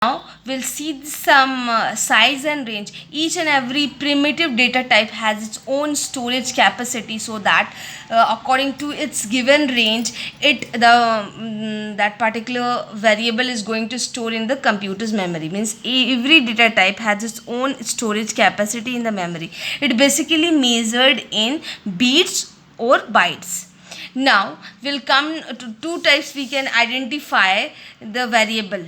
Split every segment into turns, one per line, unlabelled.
Now we'll see some size and range. Each and every primitive data type has its own storage capacity, so that according to its given range, that particular variable is going to store in the computer's memory. Means every data type has its own storage capacity in the memory. It basically measured in bits or bytes. Now we'll come to two types we can identify the variable.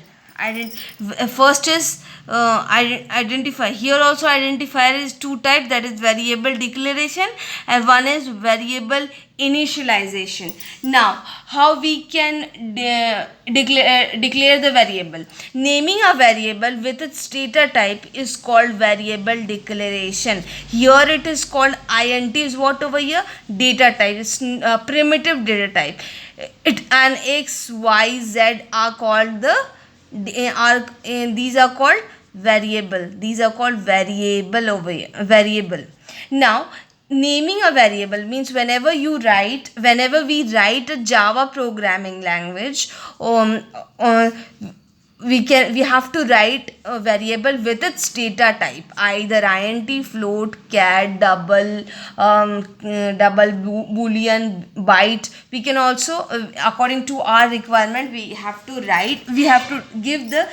First is identify. Here also identifier is two type, that is variable declaration and one is variable initialization. Now how we can declare the variable? Naming a variable with its data type is called variable declaration. Here it is called int is what over here? Data type. It's primitive data type. It and x, y, z are called these are called variable. These are called variable over here. Variable. Now naming a variable means whenever we write a Java programming language, we have to write a variable with its data type, either int, float, char, double, boolean, byte. We can also according to our requirement we have to give the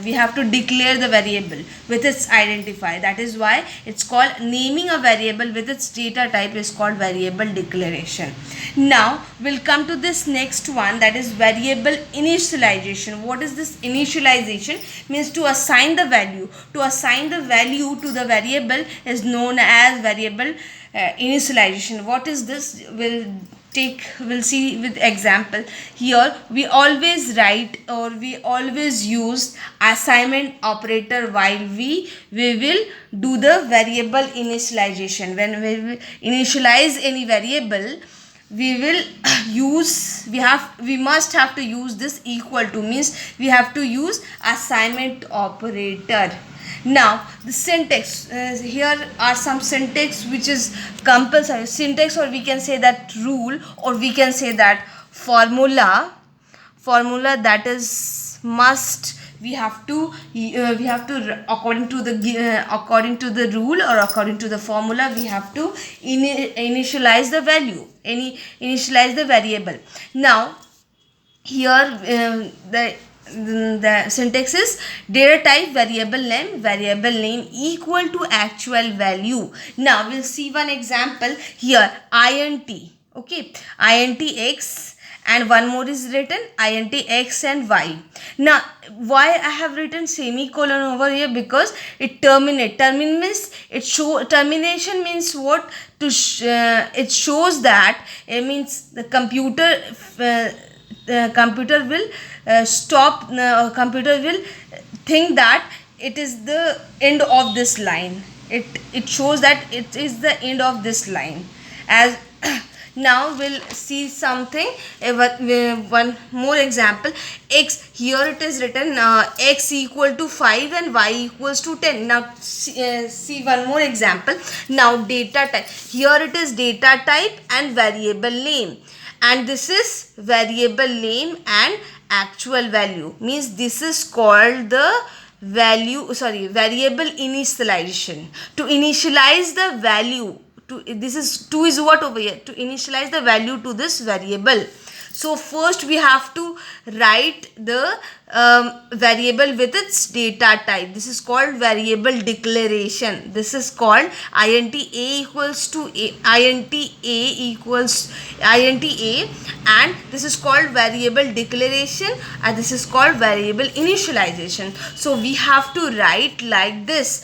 we have to declare the variable with its identifier. That is why it's called naming a variable with its data type is called variable declaration. Now we'll come to this next one, that is variable initialization. What is this initialization? Means to assign the value. To assign the value to the variable is known as variable initialization. What is this? We'll see with example. Here we always write or we always use assignment operator while we will do the variable initialization. When we will initialize any variable, we must have to use this equal to, means we have to use assignment operator. Now the syntax, here are some syntax which is compulsory syntax, or we can say that rule, or we can say that formula that is must. We have to according to the rule or according to the formula, we have to initialize the value, initialize the variable. Now here the syntax is data type variable name equal to actual value. Now we'll see one example here, int. Okay, int x, and one more is written int x and y. Now why I have written semicolon over here? Because it termination means what? It shows that it means the computer will computer will think that it is the end of this line. It shows that it is the end of this line. As now we'll see something, one more example. X, here it is written x equal to 5 and y equals to 10. Now see one more example. Now data type, here it is data type and variable name, and this is variable name and actual value, means this is called the variable initialization. To initialize the value to this is 2 is what over here? To initialize the value to this variable. So first we have to write the variable with its data type. This is called variable declaration. This is called int a, and this is called variable declaration, and this is called variable initialization. So we have to write like this.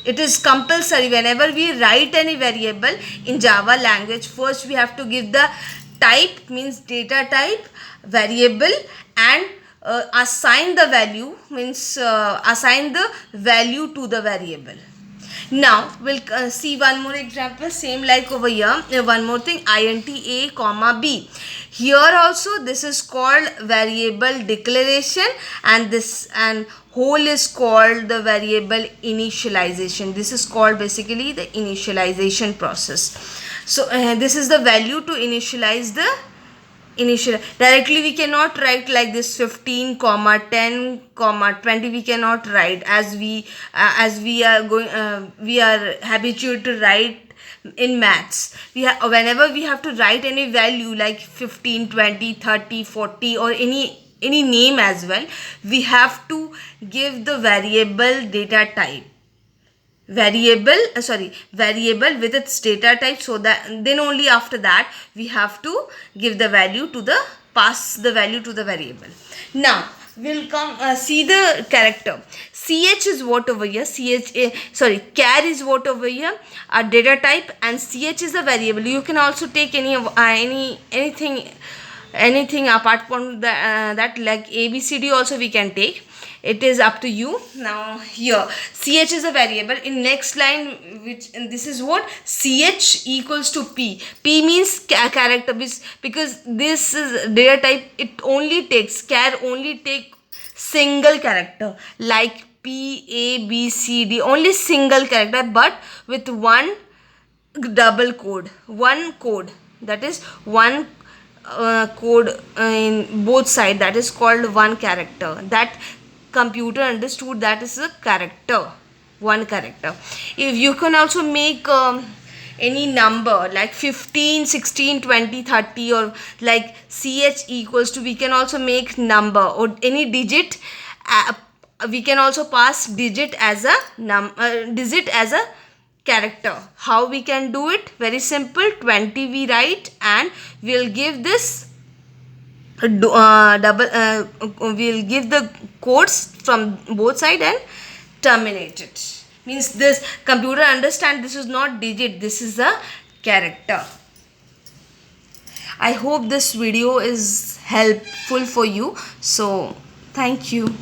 It is compulsory whenever we write any variable in Java language. First we have to give the type, means data type, variable, and assign the value, means assign the value to the variable. Now we'll see one more example, same like over here. One more thing, int a comma b. Here also this is called variable declaration, and whole is called the variable initialization. This is called basically the initialization process. So this is the value to initialize the initial. Directly we cannot write like this 15 comma 10 comma 20. We cannot write as we are going we are habituated to write in maths. Whenever we have to write any value like 15, 20, 30, 40, or any name as well, we have to give the variable data type, variable with its data type, so that then only after that we have to give the value to the pass the value to the variable. Now we'll come see the character. Ch is what over here? Char is what over here? A data type, and ch is a variable. You can also take anything apart from that, like abcd also we can take. It is up to you. Now here ch is a variable. In next line, and this is what ch equals to p means character, because this is data type. It only takes only take single character, like p a b c d, only single character, but with one double code, one code, that is one code in both sides, that is called one character. That computer understood that is a character, one character. If you can also make any number like 15, 16, 20, 30, or like ch equals to, we can also make number or any digit. We can also pass digit as a character. How we can do it? Very simple. 20 we write, and we'll give this we'll give the codes from both side and terminate it. Means this computer understand this is not digit, this is a character. I hope this video is helpful for you. So thank you.